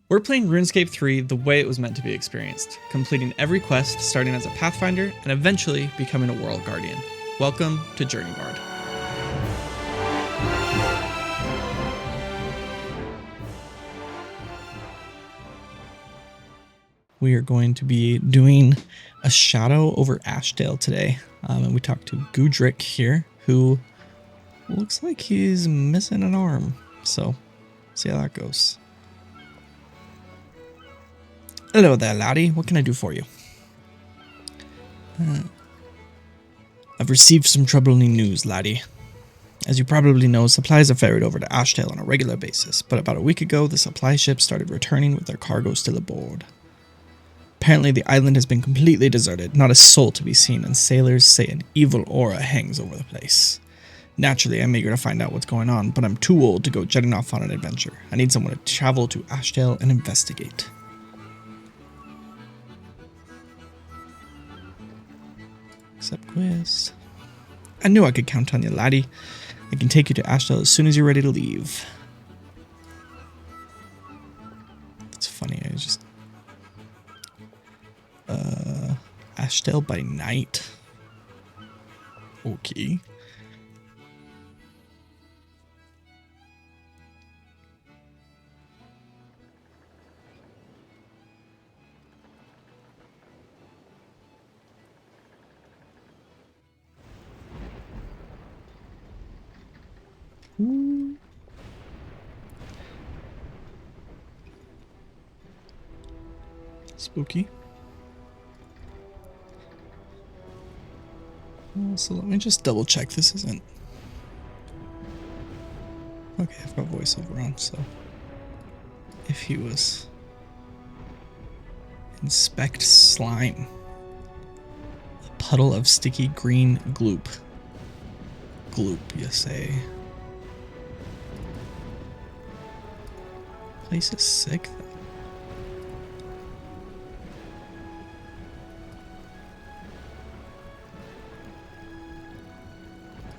We're playing RuneScape 3 the way it was meant to be experienced, completing every quest starting as a Pathfinder and eventually becoming a World Guardian. Welcome to JourneyBard. We are going to be doing a shadow over Ashdale today, and we talked to Gudrick here, who looks like he's missing an arm, so see how that goes. Hello there, laddie. What can I do for you? I've received some troubling news, laddie. As you probably know, supplies are ferried over to Ashdale on a regular basis, but about a week ago, the supply ships started returning with their cargo still aboard. Apparently, the island has been completely deserted, not a soul to be seen, and sailors say an evil aura hangs over the place. Naturally, I'm eager to find out what's going on, but I'm too old to go jetting off on an adventure. I need someone to travel to Ashdale and investigate. Accept quest. I knew I could count on you, laddie. I can take you to Ashdale as soon as you're ready to leave. It's funny, I just... Ashdale by night? Okay. Ooh. Spooky. So let me just double check this isn't... Okay, I've got voiceover on, so... If he was... Inspect slime. A puddle of sticky green gloop. Gloop, you say. Place is sick, though.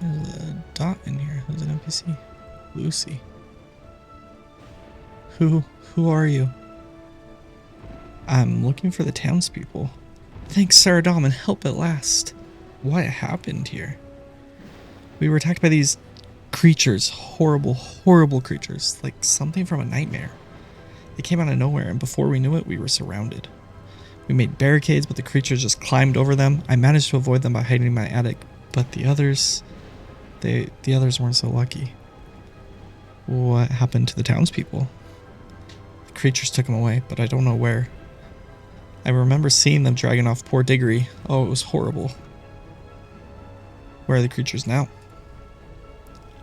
There's a dot in here. There's an NPC. Lucy. Who are you? I'm looking for the townspeople. Thanks, Sarah Dahlman. Help at last. What happened here? We were attacked by these creatures. Horrible, horrible creatures. Like something from a nightmare. They came out of nowhere, and before we knew it, we were surrounded. We made barricades, but the creatures just climbed over them. I managed to avoid them by hiding in my attic, but the others... The others weren't so lucky. What happened to the townspeople? The creatures took them away, but I don't know where. I remember seeing them dragging off poor Diggory. Oh, it was horrible. Where are the creatures now?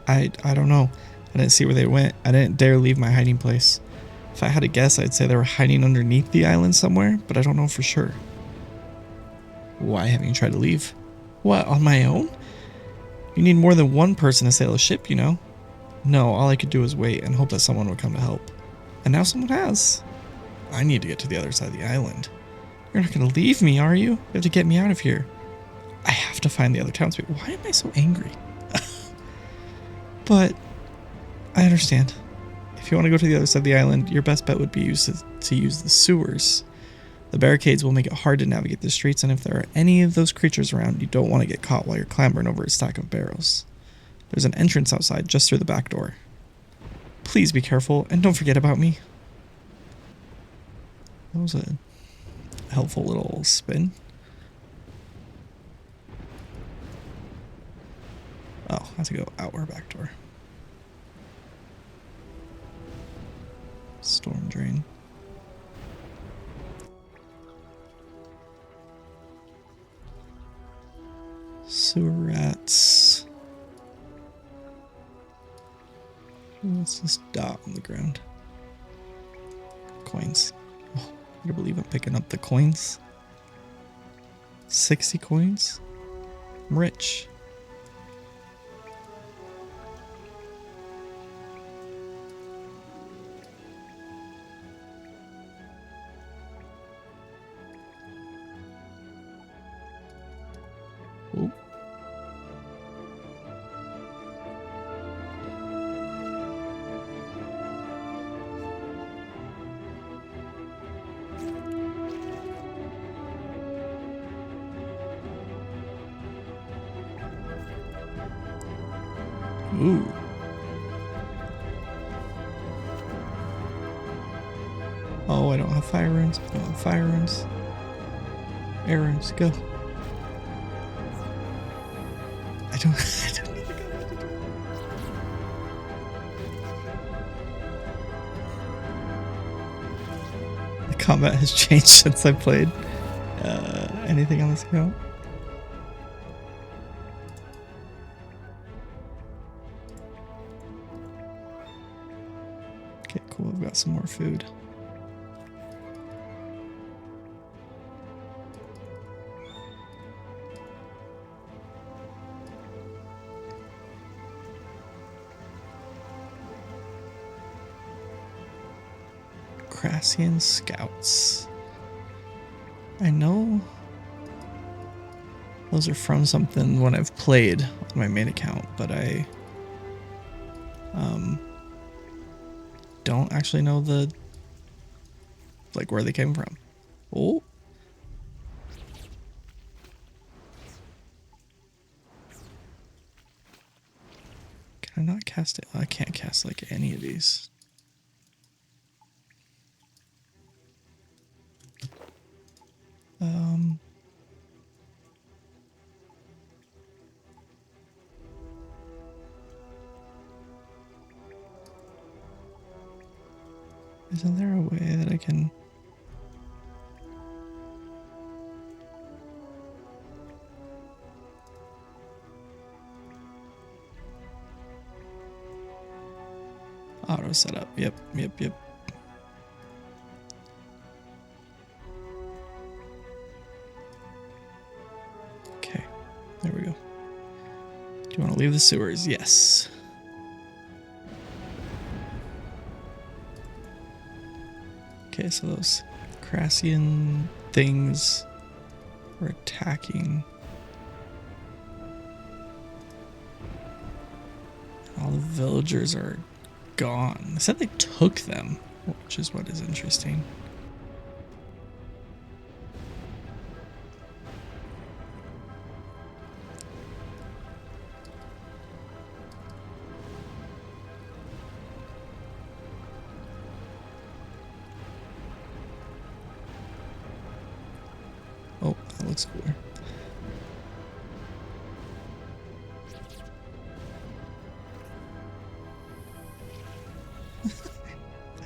I don't know. I didn't see where they went. I didn't dare leave my hiding place. If I had to guess, I'd say they were hiding underneath the island somewhere, but I don't know for sure. Why haven't you tried to leave? What, on my own? You need more than one person to sail a ship, you know? No, all I could do was wait and hope that someone would come to help. And now someone has. I need to get to the other side of the island. You're not going to leave me, are you? You have to get me out of here. I have to find the other townspeople. Why am I so angry? But I understand. If you want to go to the other side of the island, your best bet would be to use the sewers. The barricades will make it hard to navigate the streets, and if there are any of those creatures around, you don't want to get caught while you're clambering over a stack of barrels. There's an entrance outside just through the back door. Please be careful, and don't forget about me. That was a helpful little spin. Oh, I have to go out our back door. Storm drain. Sewer rats. What's this dot on the ground? Coins. Oh, I can't believe I'm picking up the coins. 60 coins? I'm rich. Oh. Ooh. Oh, I don't have fire runes. I don't have fire runes. Air runes, go. I don't know the combat to do. The combat has changed since I played. Anything on this account? Okay, cool. I've got some more food. Crassian Scouts. I know those are from something when I've played on my main account, but I don't actually know the where they came from. Oh. Can I not cast it? I can't cast like any of these. Isn't there a way that I can... Auto setup. Yep. Okay, there we go. Do you want to leave the sewers? Yes. Okay, so those Crassian things were attacking. All the villagers are gone. They said they took them, which is what is interesting. Oh, that looks cooler.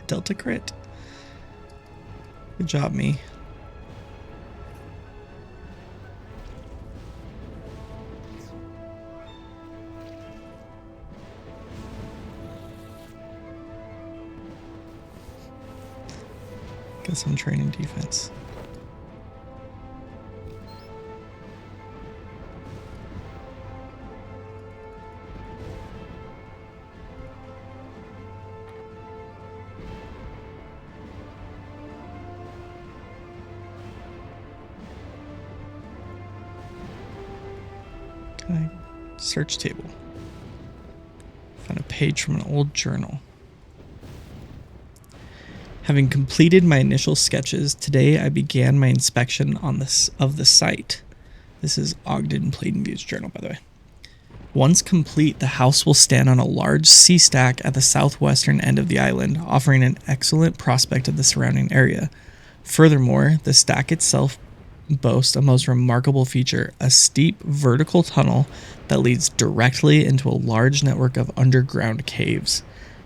Delta crit. Good job, me. Guess I'm training defense. Search table. Found a page from an old journal. Having completed my initial sketches, today I began my inspection of the site. This is Ogden Plainview's journal, by the way. Once complete, the house will stand on a large sea stack at the southwestern end of the island, offering an excellent prospect of the surrounding area. Furthermore, the stack itself boasts a most remarkable feature, a steep vertical tunnel that leads directly into a large network of underground caves.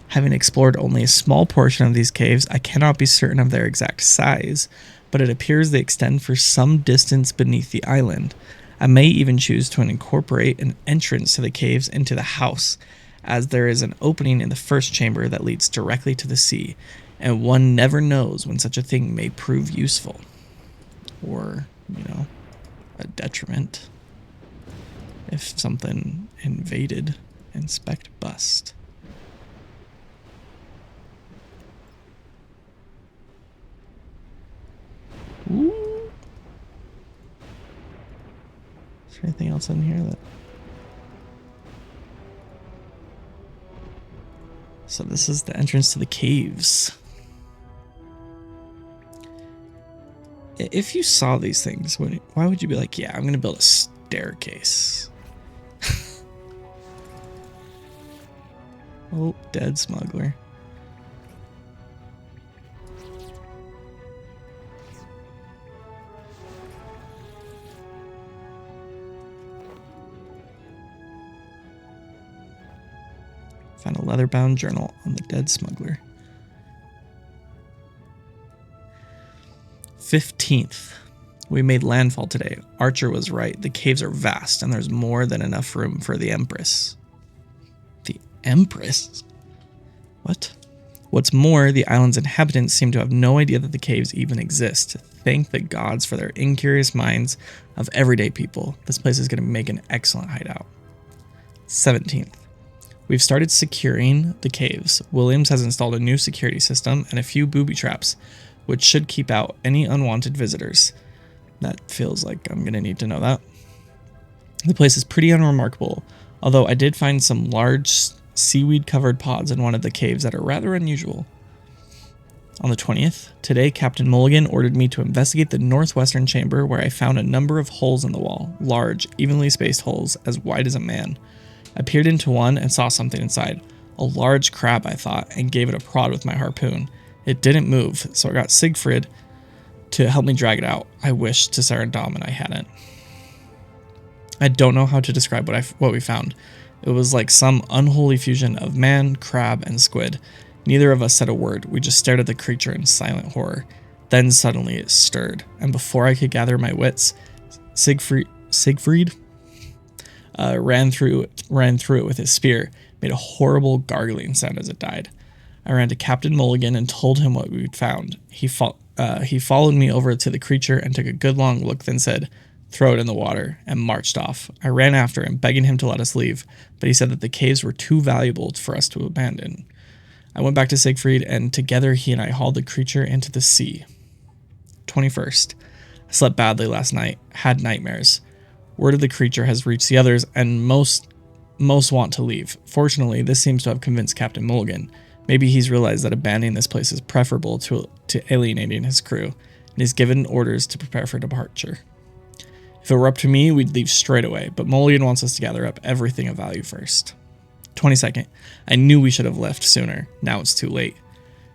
Having explored only a small portion of these caves, I cannot be certain of their exact size, but it appears they extend for some distance beneath the island. I may even choose to incorporate an entrance to the caves into the house, as there is an opening in the first chamber that leads directly to the sea, and one never knows when such a thing may prove useful. Or, you know, a detriment. If something invaded, inspect bust. Ooh. Is there anything else in here that... So this is the entrance to the caves. If you saw these things, why would you be like, yeah, I'm going to build a staircase? Oh, dead smuggler. Found a leather-bound journal on the dead smuggler. 15th. We made landfall today. Archer was right. The caves are vast, and there's more than enough room for the Empress. The Empress? What? What's more, the island's inhabitants seem to have no idea that the caves even exist. Thank the gods for their incurious minds of everyday people. This place is going to make an excellent hideout. 17th. We've started securing the caves. Williams has installed a new security system and a few booby traps, which should keep out any unwanted visitors. That feels like I'm going to need to know that. The place is pretty unremarkable, although I did find some large seaweed-covered pods in one of the caves that are rather unusual. On the 20th, today Captain Mulligan ordered me to investigate the northwestern chamber where I found a number of holes in the wall, large, evenly spaced holes as wide as a man. I peered into one and saw something inside. A large crab, I thought, and gave it a prod with my harpoon. It didn't move, so I got Siegfried to help me drag it out. I wished to Sarah and Dom and I hadn't. I don't know how to describe what we found. It was like some unholy fusion of man, crab, and squid. Neither of us said a word. We just stared at the creature in silent horror. Then suddenly it stirred, and before I could gather my wits, Siegfried ran through it with his spear, made a horrible gargling sound as it died. I ran to Captain Mulligan and told him what we'd found. He followed me over to the creature and took a good long look, then said, "Throw it in the water," and marched off. I ran after him, begging him to let us leave, but he said that the caves were too valuable for us to abandon. I went back to Siegfried, and together he and I hauled the creature into the sea. 21st. I slept badly last night, had nightmares. Word of the creature has reached the others, and most want to leave. Fortunately, this seems to have convinced Captain Mulligan. Maybe he's realized that abandoning this place is preferable to alienating his crew, and he's given orders to prepare for departure. If it were up to me, we'd leave straight away, but Mulligan wants us to gather up everything of value first. 22nd. I knew we should have left sooner. Now it's too late.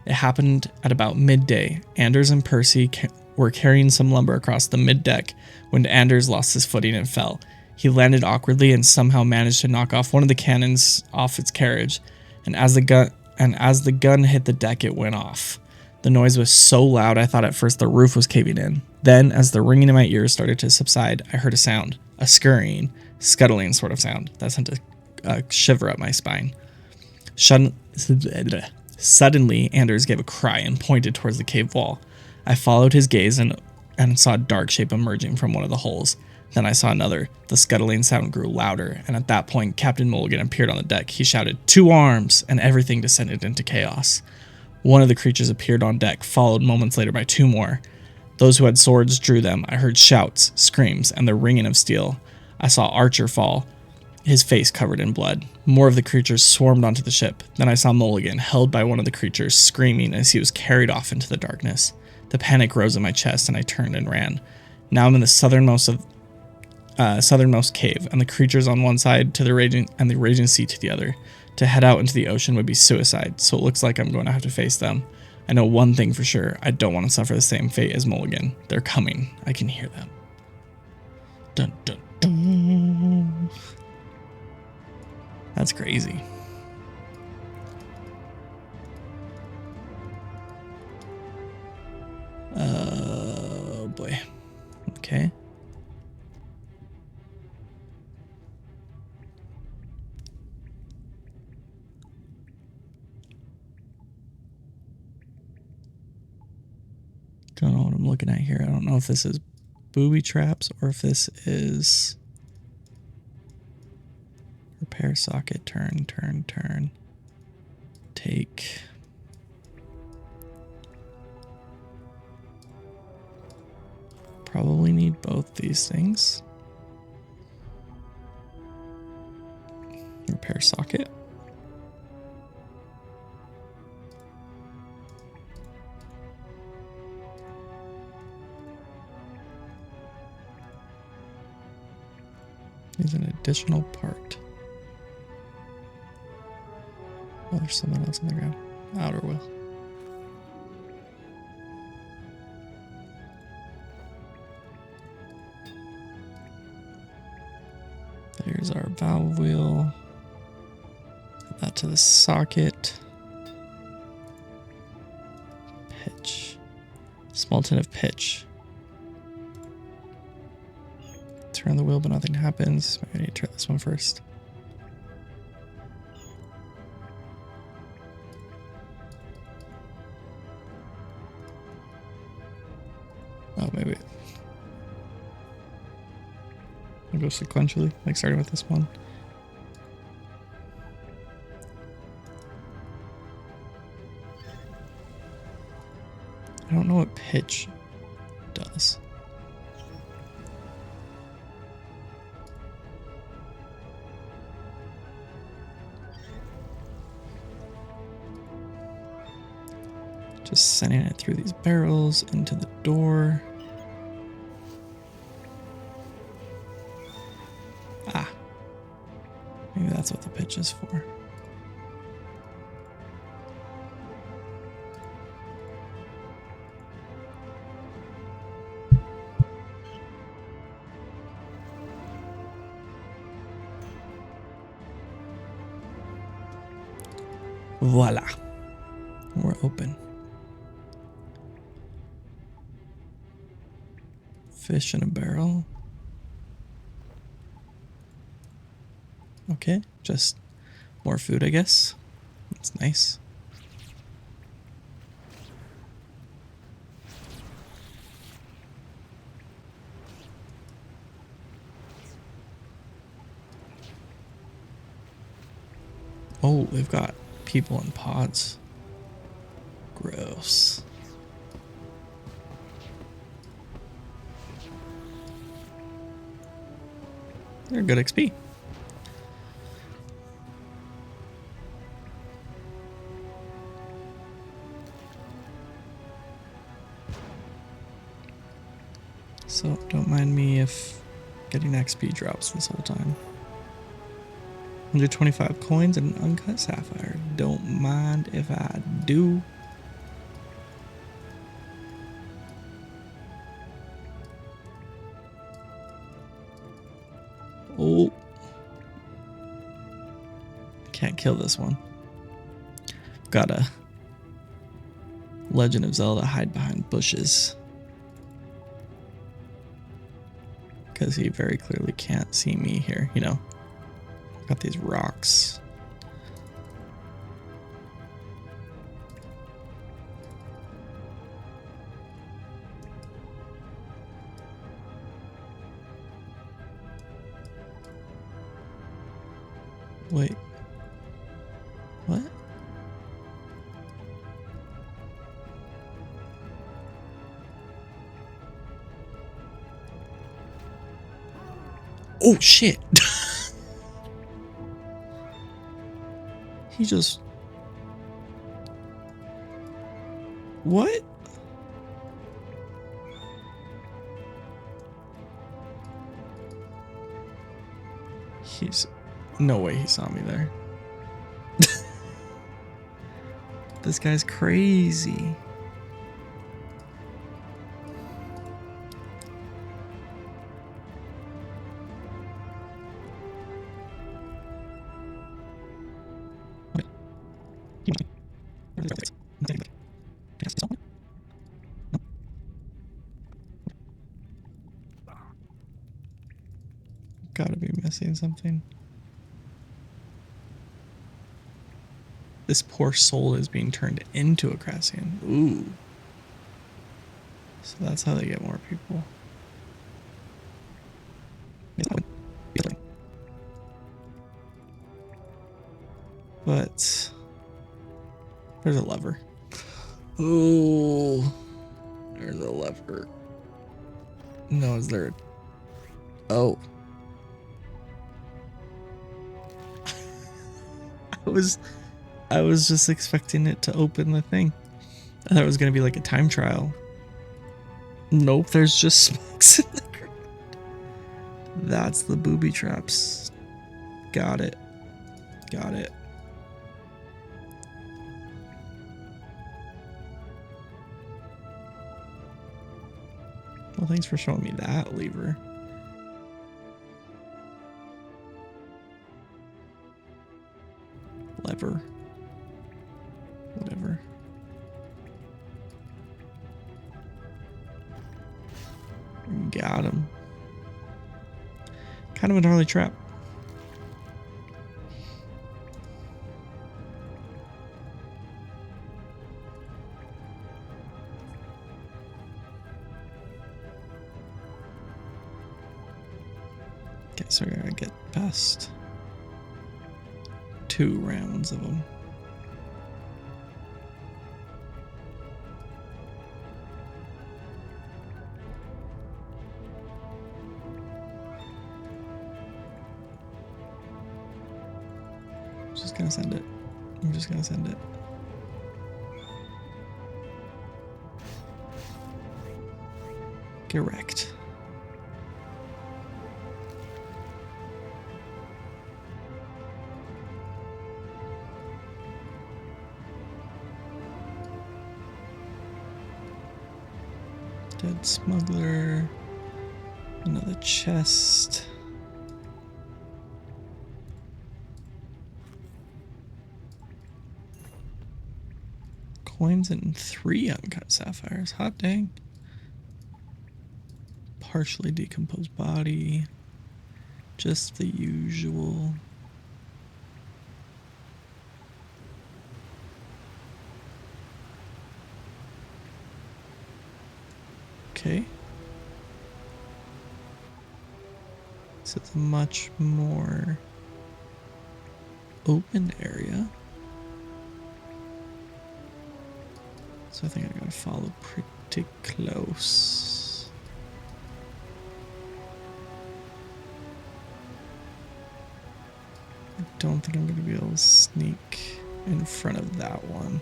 It happened at about midday. Anders and Percy were carrying some lumber across the mid-deck when Anders lost his footing and fell. He landed awkwardly and somehow managed to knock off one of the cannons off its carriage, and as the gun hit the deck, it went off. The noise was so loud I thought at first the roof was caving in. Then, as the ringing in my ears started to subside, I heard a sound, a scurrying, scuttling sort of sound that sent a shiver up my spine. Suddenly, Anders gave a cry and pointed towards the cave wall. I followed his gaze and saw a dark shape emerging from one of the holes. Then I saw another. The scuttling sound grew louder, and at that point, Captain Mulligan appeared on the deck. He shouted, "To arms!" and everything descended into chaos. One of the creatures appeared on deck, followed moments later by two more. Those who had swords drew them. I heard shouts, screams, and the ringing of steel. I saw Archer fall, his face covered in blood. More of the creatures swarmed onto the ship. Then I saw Mulligan, held by one of the creatures, screaming as he was carried off into the darkness. The panic rose in my chest, and I turned and ran. Now I'm in the southernmost cave, and the creatures on one side to the raging sea to the other. To head out into the ocean would be suicide, so it looks like I'm going to have to face them. I know one thing for sure. I don't want to suffer the same fate as Mulligan. They're coming. I can hear them. Dun dun dun. That's crazy. Oh boy. Okay. Don't know what I'm looking at here. I don't know if this is booby traps or if this is repair socket, turn, take. Probably need both these things. Repair socket. Is an additional part. Oh, there's something else on the ground. Outer wheel. There's our valve wheel. Add that to the socket. Pitch. Small tin of pitch. Turn the wheel, but nothing happens. Maybe I need to try this one first. Oh, maybe I'll go sequentially, like starting with this one. I don't know what pitch does. Just sending it through these barrels into the door. Ah. Maybe that's what the pitch is for. Voila. We're open. Fish in a barrel. Okay, just more food, I guess. That's nice. Oh, they've got people in pods. Gross. They're good XP. So don't mind me if getting XP drops this whole time. 125 coins and an uncut sapphire. Don't mind if I do. Oh. Can't kill this one. Got a Legend of Zelda hide behind bushes. Because he very clearly can't see me here, you know. Got these rocks. Wait. What? Oh shit. He just... What? He's... No way he saw me there. This guy's crazy. Gotta be missing something. This poor soul is being turned into a Crassian. Ooh. So that's how they get more people. But there's a lever. Oh, there's a lever. No, is there? Oh. I was just expecting it to open the thing. I thought it was gonna be like a time trial. Nope, there's just spikes in the ground. That's the booby traps. Got it. Got it. Well, thanks for showing me that lever. Lever. Whatever. Got him. Kind of a gnarly trap. Okay, so I gotta get past 2 rounds of them. Just gonna send it. I'm just gonna send it. Get wrecked. Dead smuggler. Another chest. Coins and 3 uncut sapphires. Hot dang. Partially decomposed body. Just the usual. Okay. So it's a much more open area. So I think I gotta follow pretty close. I don't think I'm gonna be able to sneak in front of that one.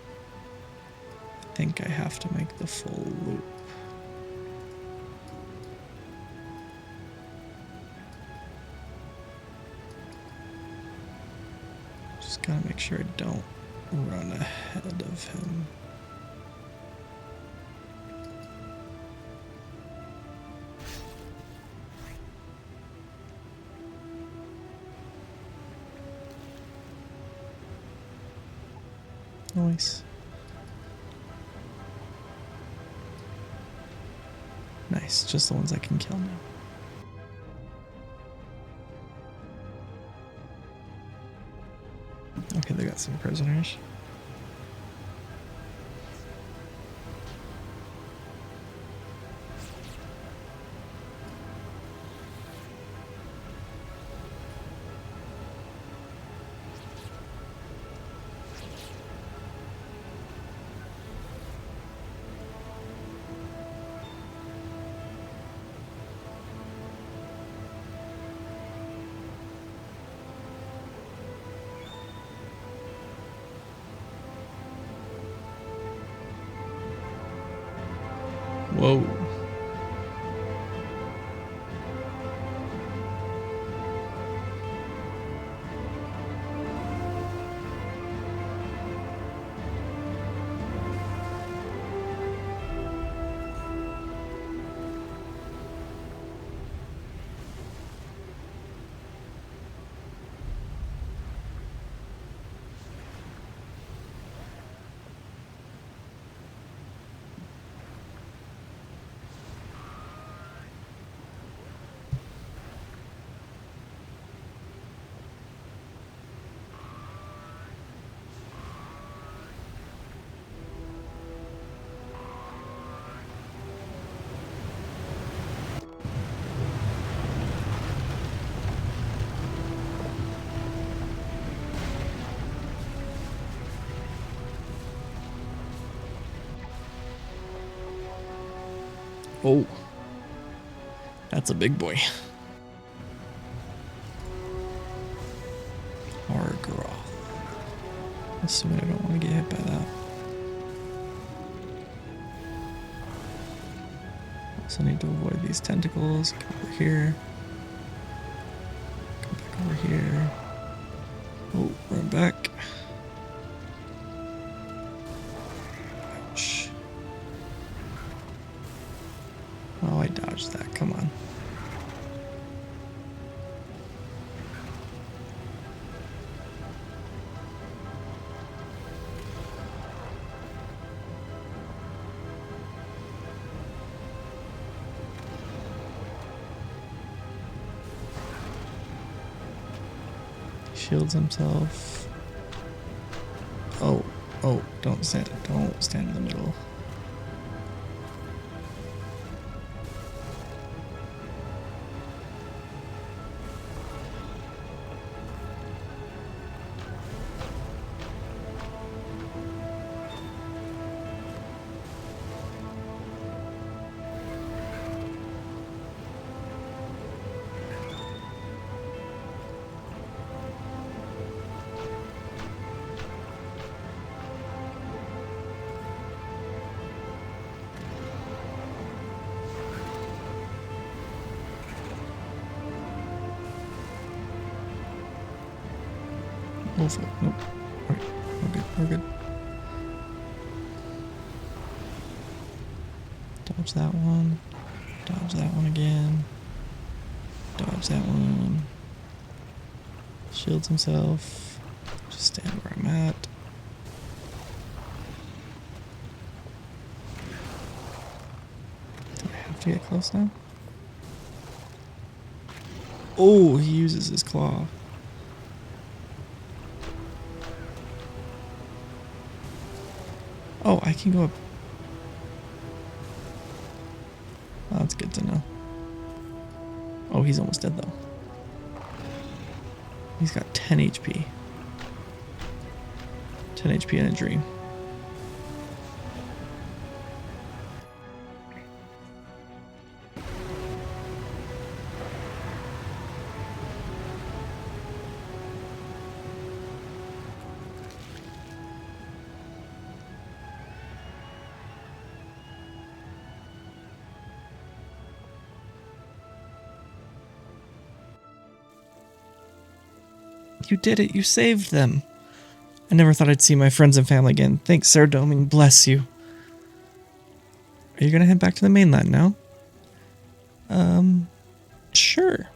I think I have to make the full loop. Just gotta make sure I don't run ahead of him. Nice. Nice, just the ones I can kill now. Okay, they got some prisoners. Whoa. Oh, that's a big boy. Hargroth. Assuming I don't want to get hit by that. Also need to avoid these tentacles. Come over here. over here. Oh, run back. Ouch. Oh, I dodged that. Come on. Shields himself. Oh, don't stand in the middle. Nope. Alright, we're good. Dodge that one. Dodge that one again. Dodge that one. Shields himself. Just stand where I'm at. Do I have to get close now? Oh, he uses his claw. Oh, I can go up. Oh, that's good to know. Oh, he's almost dead though. He's got 10 HP. 10 HP and a dream. You did it. You saved them. I never thought I'd see my friends and family again. Thanks, Sir Doming. Bless you. Are you going to head back to the mainland now? Sure.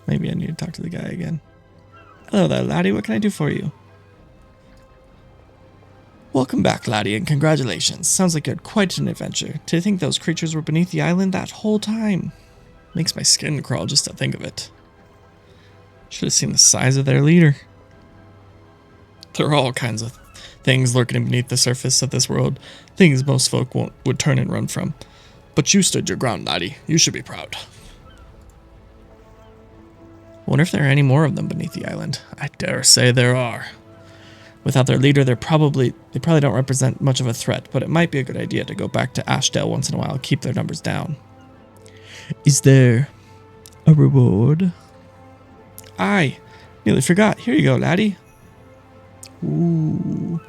Maybe I need to talk to the guy again. Hello there, laddie. What can I do for you? Welcome back, laddie, and congratulations. Sounds like you had quite an adventure. To think those creatures were beneath the island that whole time. Makes my skin crawl just to think of it. Should have seen the size of their leader. There are all kinds of things lurking beneath the surface of this world. Things most folk would turn and run from. But you stood your ground, laddie. You should be proud. Wonder if there are any more of them beneath the island. I dare say there are. Without their leader, they probably don't represent much of a threat, but it might be a good idea to go back to Ashdale once in a while and keep their numbers down. Is there a reward? Aye, nearly forgot. Here you go, laddie. Ooh.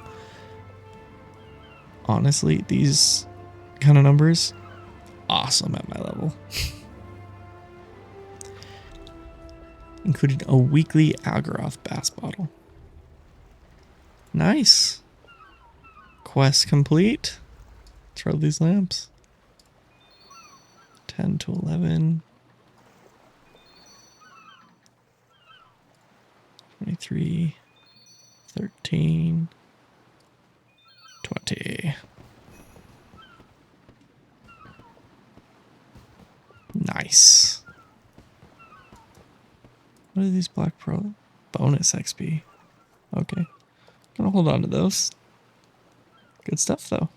Honestly, these kind of numbers, awesome at my level. Including a weekly Algaroth Bass bottle. Nice. Quest complete. Throw these lamps. 10 to 11. 23, 13, 20. Nice. What are these black pearl? Bonus XP. Okay. Gonna hold on to those. Good stuff though.